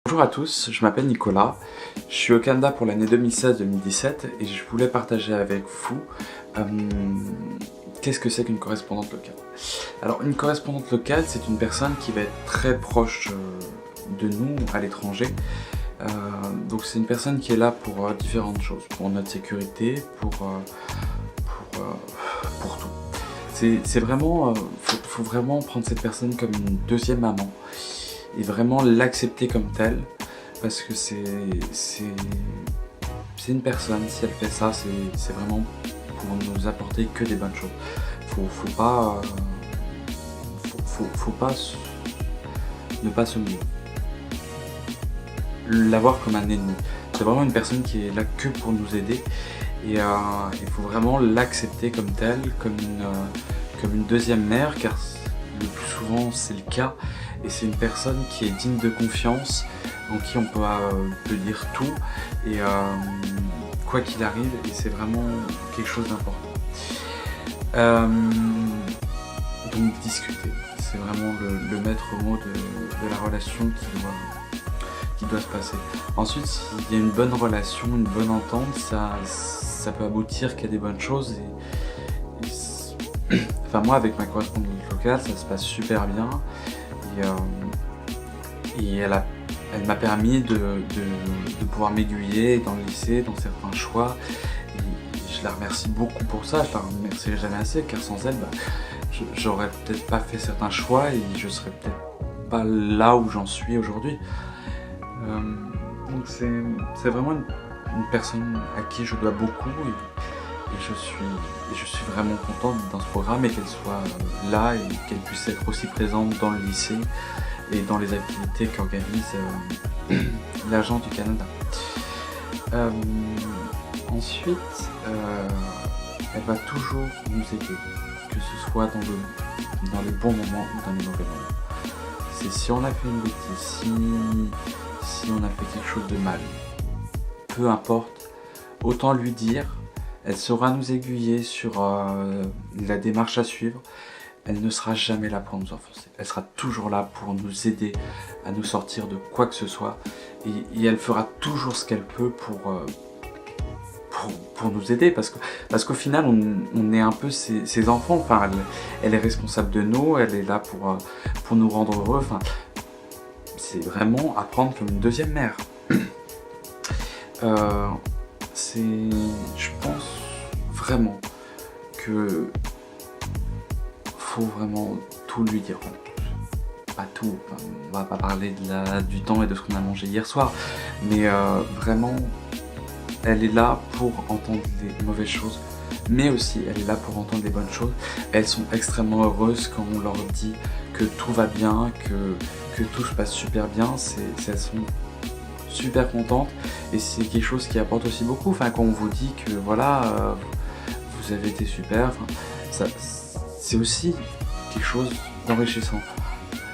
Bonjour à tous, je m'appelle Nicolas, je suis au Canada pour l'année 2016-2017 et je voulais partager avec vous qu'est-ce que c'est qu'une correspondante locale. Alors une correspondante locale, c'est une personne qui va être très proche de nous à l'étranger. Donc c'est une personne qui est là pour différentes choses, pour notre sécurité, pour tout. C'est vraiment, faut vraiment prendre cette personne comme une deuxième maman et vraiment l'accepter comme telle, parce que c'est une personne, si elle fait ça, c'est vraiment pour nous apporter que des bonnes choses. Faut pas ne pas se mouiller. L'avoir comme un ennemi. C'est vraiment une personne qui est là que pour nous aider et il faut vraiment l'accepter comme telle, comme une deuxième mère, car le plus souvent c'est le cas, et c'est une personne qui est digne de confiance, en qui on peut dire tout, et quoi qu'il arrive, et c'est vraiment quelque chose d'important. Donc discuter, c'est vraiment le maître mot de la relation qui doit se passer. Ensuite, s'il y a une bonne relation, une bonne entente, ça peut aboutir qu'à des bonnes choses. Enfin, moi, avec ma correspondante locale, ça se passe super bien. Et elle m'a permis de pouvoir m'aiguiller dans le lycée, dans certains choix. Et je la remercie beaucoup pour ça. Je la remercierai jamais assez, car sans elle, j'aurais peut-être pas fait certains choix et je serais peut-être pas là où j'en suis aujourd'hui. Donc c'est vraiment une personne à qui je dois beaucoup et je suis vraiment contente dans ce programme et qu'elle soit là et qu'elle puisse être aussi présente dans le lycée et dans les activités qu'organise l'Agence du Canada. Ensuite, elle va toujours nous aider, que ce soit dans les bons moments ou dans les mauvais moments. C'est si on a fait une bêtise, si on a fait quelque chose de mal, peu importe, autant lui dire, elle saura nous aiguiller sur la démarche à suivre, elle ne sera jamais là pour nous enfoncer, elle sera toujours là pour nous aider à nous sortir de quoi que ce soit, et elle fera toujours ce qu'elle peut pour nous aider, parce qu'au final on est un peu ses enfants, enfin elle est responsable de nous, elle est là pour nous rendre heureux, enfin c'est vraiment à prendre comme une deuxième mère. Je pense vraiment que faut vraiment tout lui dire. Pas tout, on va pas parler du temps et de ce qu'on a mangé hier soir, mais vraiment elle est là pour entendre les mauvaises choses, mais aussi elle est là pour entendre les bonnes choses. Elles sont extrêmement heureuses quand on leur dit que tout va bien, que tout se passe super bien, elles sont super contentes et c'est quelque chose qui apporte aussi beaucoup. Enfin, quand on vous dit que voilà, vous avez été super, c'est aussi quelque chose d'enrichissant.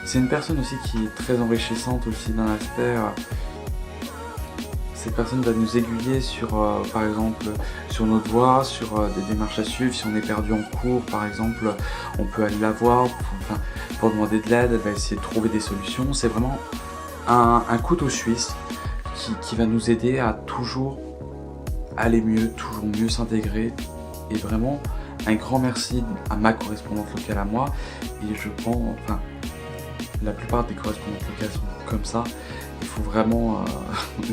C'est une personne aussi qui est très enrichissante aussi d'un aspect. Cette personne va nous aiguiller sur, par exemple, sur notre voie, sur des démarches à suivre. Si on est perdu en cours, par exemple, on peut aller la voir pour demander de l'aide. Elle va essayer de trouver des solutions. C'est vraiment un couteau suisse qui va nous aider à toujours aller mieux, toujours mieux s'intégrer. Et vraiment, un grand merci à ma correspondante locale à moi. Et je pense, enfin, la plupart des correspondantes locales sont comme ça. Il faut vraiment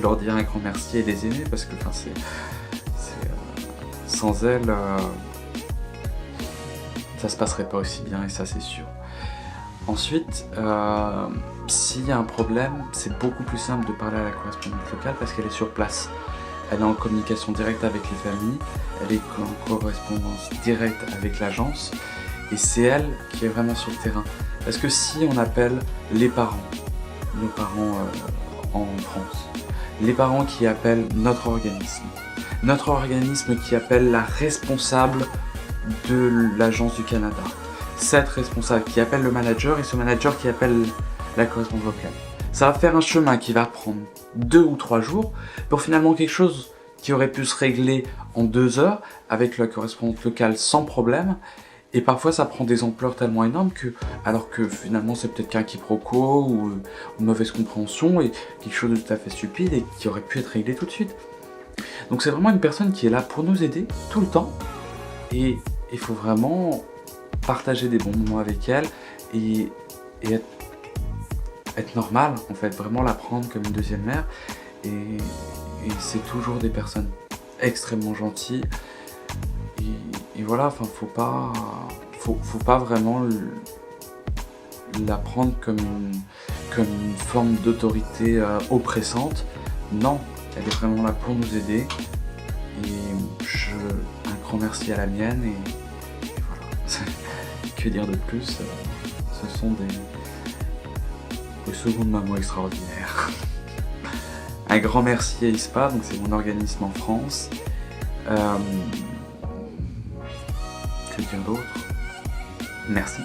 leur dire un grand merci et les aimer, parce que sans elles, ça se passerait pas aussi bien, et ça c'est sûr. Ensuite, s'il y a un problème, c'est beaucoup plus simple de parler à la correspondante locale parce qu'elle est sur place. Elle est en communication directe avec les familles, elle est en correspondance directe avec l'agence, et c'est elle qui est vraiment sur le terrain. Parce que si on appelle les parents, nos parents en France, les parents qui appellent notre organisme qui appelle la responsable de l'Agence du Canada, cette responsable qui appelle le manager et ce manager qui appelle la correspondante locale. Ça va faire un chemin qui va prendre 2 ou 3 jours pour finalement quelque chose qui aurait pu se régler en 2 heures avec la correspondante locale sans problème. Et parfois ça prend des ampleurs tellement énormes que, alors que finalement c'est peut-être qu'un quiproquo ou une mauvaise compréhension et quelque chose de tout à fait stupide et qui aurait pu être réglé tout de suite. Donc c'est vraiment une personne qui est là pour nous aider tout le temps et il faut vraiment partager des bons moments avec elle et être normal en fait, vraiment la prendre comme une deuxième mère et c'est toujours des personnes extrêmement gentilles et voilà, enfin faut pas vraiment la prendre comme une forme d'autorité oppressante. Non, elle est vraiment là pour nous aider et un grand merci à la mienne et voilà. Que dire de plus, ce sont des secondes mamans extraordinaires. Un grand merci à ISPA, donc c'est mon organisme en France. Que dire d'autre? Merci.